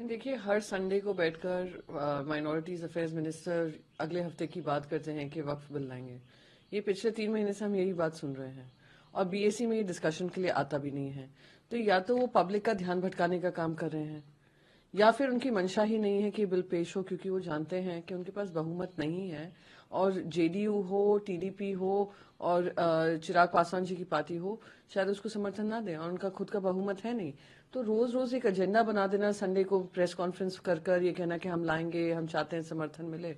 देखिए, हर संडे को बैठकर माइनॉरिटीज अफेयर्स मिनिस्टर अगले हफ्ते की बात करते हैं कि वक्फ बिल लाएंगे। ये पिछले 3 महीने से हम यही बात सुन रहे हैं और बीएससी में ये डिस्कशन के लिए आता भी नहीं है। तो या तो वो पब्लिक का ध्यान भटकाने का काम कर रहे हैं या फिर उनकी मंशा ही नहीं है कि बिल पेश हो, क्योंकि वो जानते हैं कि उनके पास बहुमत नहीं है और जेडीयू हो, टीडीपी हो और चिराग पासवान जी की पार्टी हो, शायद उसको समर्थन ना दें और उनका खुद का बहुमत है नहीं। तो रोज रोज एक एजेंडा बना देना, संडे को प्रेस कॉन्फ्रेंस कर ये कहना कि हम लाएंगे, हम चाहते हैं समर्थन मिले,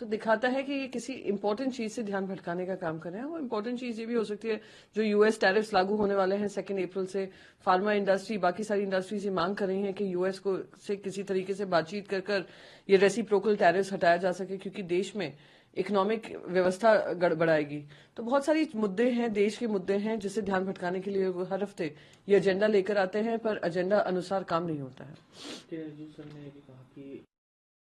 तो दिखाता है कि ये किसी इंपॉर्टेंट चीज से ध्यान भटकाने का काम कर रहे हैं। वो इंपॉर्टेंट चीज ये भी हो सकती है जो यूएस टैरिफ्स लागू होने वाले हैं 2 अप्रैल से। फार्मा इंडस्ट्री, बाकी सारी इंडस्ट्रीज ये मांग कर रही हैं कि यूएस को से किसी तरीके से बातचीत कर ये रेसिप्रोकल टैरिफ्स हटाया जा सके, क्योंकि देश में इकोनॉमिक व्यवस्था गड़बड़ाएगी। तो बहुत सारी मुद्दे हैं, देश के मुद्दे हैं, जिसे ध्यान भटकाने के लिए वो हर हफ्ते ये एजेंडा लेकर आते हैं, पर एजेंडा अनुसार काम नहीं होता है। सर ने ये भी कहा कि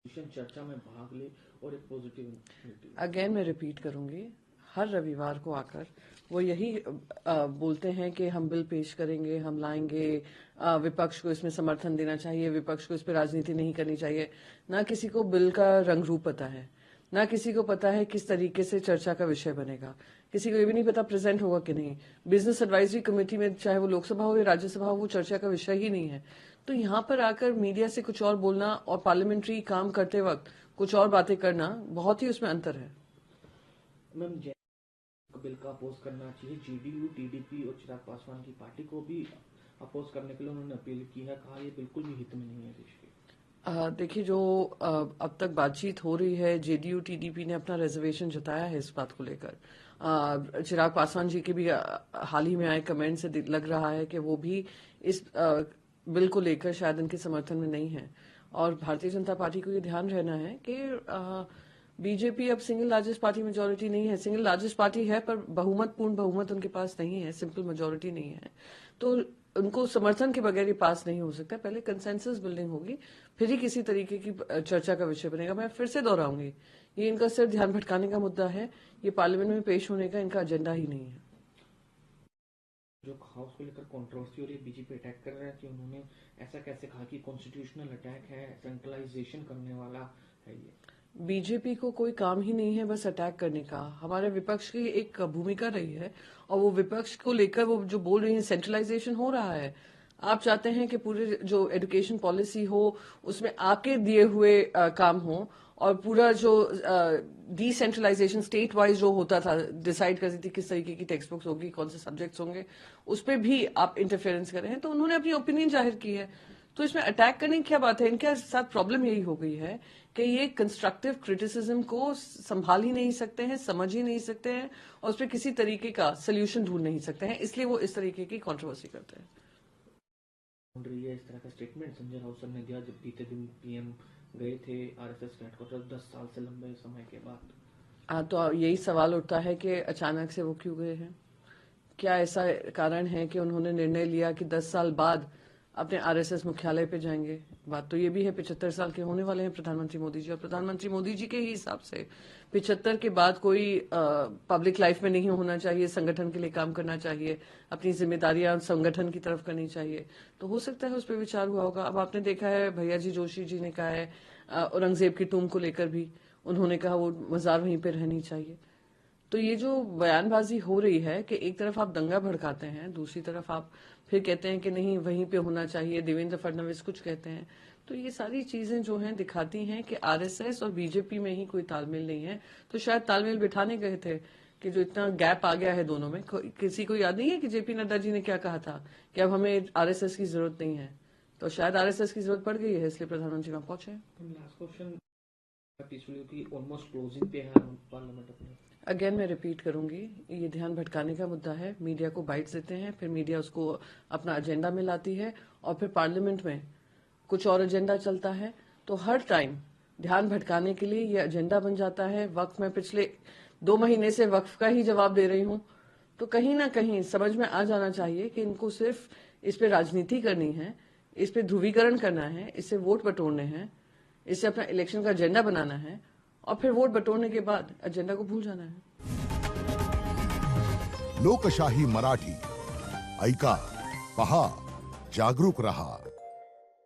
चर्चा में भाग ले और एक पॉजिटिव। अगेन मैं रिपीट करूंगी, हर रविवार को आकर वो यही बोलते हैं कि हम बिल पेश करेंगे, हम लाएंगे, विपक्ष को इसमें समर्थन देना चाहिए, विपक्ष को इस पर राजनीति नहीं करनी चाहिए। ना किसी को बिल का रंग रूप पता है, ना किसी को पता है किस तरीके से चर्चा का विषय बनेगा, किसी को ये भी नहीं पता प्रेजेंट होगा कि नहीं। बिजनेस एडवाइजरी कमेटी में, चाहे वो लोकसभा हो या राज्यसभा हो, वो चर्चा का विषय ही नहीं है। तो यहाँ पर आकर मीडिया से कुछ और बोलना और पार्लियामेंट्री काम करते वक्त कुछ और बातें करना, बहुत ही उसमें अंतर है। मैम, बिल का अपोज करना चाहिए, जेडीयू, टीडीपी और चिराग पासवान की पार्टी को भी अपोज करने के लिए उन्होंने अपील की है, कहा ये बिल्कुल भी हित में नहीं है देश के। देखिए, जो अब तक बातचीत हो रही है, जेडीयू टीडीपी ने अपना रिजर्वेशन जताया है इस बात को लेकर। चिराग पासवान जी के भी हाल ही में आए कमेंट से लग रहा है कि वो भी इस बिल को लेकर शायद इनके समर्थन में नहीं है। और भारतीय जनता पार्टी को ये ध्यान रहना है कि बीजेपी अब सिंगल लार्जेस्ट पार्टी, मेजोरिटी नहीं है। सिंगल लार्जेस्ट पार्टी है पर पूर्ण बहुमत उनके पास नहीं है, सिंपल मेजोरिटी नहीं है। तो उनको समर्थन के बगैर ये पास नहीं हो सकता। पहले कंसेंसस बिल्डिंग होगी, फिर ही किसी तरीके की चर्चा का विषय बनेगा। मैं फिर से दोहराऊंगी, ये इनका सिर्फ ध्यान भटकाने का मुद्दा है, ये पार्लियामेंट में पेश होने का इनका एजेंडा ही नहीं है। जो हाउस को लेकर कंट्रोवर्सी हो रही है, बीजेपी अटैक कर रहा है कि उन्होंने ऐसा कैसे कहा कि कॉन्स्टिट्यूशनल अटैक है, सेंट्रलाइजेशन करने वाला है। ये बीजेपी को कोई काम ही नहीं है बस अटैक करने का। हमारे विपक्ष की एक भूमिका रही है और वो विपक्ष को लेकर वो जो बोल रही है सेंट्रलाइजेशन हो रहा है। आप चाहते हैं कि पूरे जो एजुकेशन पॉलिसी हो उसमें आपके दिए हुए काम हो, और पूरा जो डिसेंट्रलाइजेशन स्टेट वाइज जो होता था, डिसाइड करती थी किस तरीके की टेक्स्ट बुक्स होगी, कौन से सब्जेक्ट्स होंगे, उस पर भी आप इंटरफेरेंस कर रहे हैं। तो उन्होंने अपनी ओपिनियन जाहिर की है, तो इसमें अटैक करने की क्या बात है। इनके साथ प्रॉब्लम यही हो गई है कि ये कंस्ट्रक्टिव क्रिटिसिज्म को संभाल ही नहीं सकते हैं, समझ ही नहीं सकते हैं और उस पर किसी तरीके का सोल्यूशन ढूंढ नहीं सकते हैं, इसलिए वो इस तरीके की कंट्रोवर्सी करते हैं। इस तरह का स्टेटमेंट संजय राउत सर ने दिया जब बीते दिन पीएम गए थे आरएसएस हेडक्वार्टर 10 साल से लंबे समय के बाद। तो यही सवाल उठता है कि अचानक से वो क्यों गए हैं। क्या ऐसा कारण है कि उन्होंने निर्णय लिया कि 10 साल बाद अपने आरएसएस मुख्यालय पे जाएंगे। बात तो ये भी है 75 साल के होने वाले हैं प्रधानमंत्री मोदी जी, और प्रधानमंत्री मोदी जी के ही हिसाब से 75 के बाद कोई पब्लिक लाइफ में नहीं होना चाहिए, संगठन के लिए काम करना चाहिए, अपनी जिम्मेदारियां संगठन की तरफ करनी चाहिए। तो हो सकता है उस पर विचार हुआ होगा। अब आपने देखा है भैया जी जोशी जी ने कहा है औरंगजेब की टूम को लेकर भी उन्होंने कहा वो मजार वहीं पर रहनी चाहिए। तो ये जो बयानबाजी हो रही है कि एक तरफ आप दंगा भड़काते हैं, दूसरी तरफ आप फिर कहते हैं कि नहीं वहीं पे होना चाहिए, देवेंद्र फडणवीस कुछ कहते हैं, तो ये सारी चीजें जो हैं दिखाती हैं कि आरएसएस और बीजेपी में ही कोई तालमेल नहीं है। तो शायद तालमेल बिठाने गए थे कि जो इतना गैप आ गया है दोनों में। किसी को याद नहीं है कि जेपी नड्डा जी ने क्या कहा था कि अब हमें आरएसएस की जरूरत नहीं है, तो शायद आरएसएस की जरूरत पड़ गई है, इसलिए प्रधानमंत्री वहां पहुंचे। लास्ट क्वेश्चन, ऑलमोस्ट क्लोजिंग पे है पार्लियामेंट अपने। अगेन मैं रिपीट करूंगी, ये ध्यान भटकाने का मुद्दा है। मीडिया को बाइट्स देते हैं, फिर मीडिया उसको अपना एजेंडा में लाती है और फिर पार्लियामेंट में कुछ और एजेंडा चलता है। तो हर टाइम ध्यान भटकाने के लिए ये एजेंडा बन जाता है। वक्त में पिछले 2 महीने से वक्फ का ही जवाब दे रही हूं, तो कहीं ना कहीं समझ में आ जाना चाहिए कि इनको सिर्फ इस पे राजनीति करनी है, इस पे ध्रुवीकरण करना है, इससे वोट बटोरने हैं, इससे अपना इलेक्शन का एजेंडा बनाना है और फिर वोट बटोरने के बाद एजेंडा को भूल जाना है। लोकशाही मराठी ऐका, पहा, जागरूक रहा।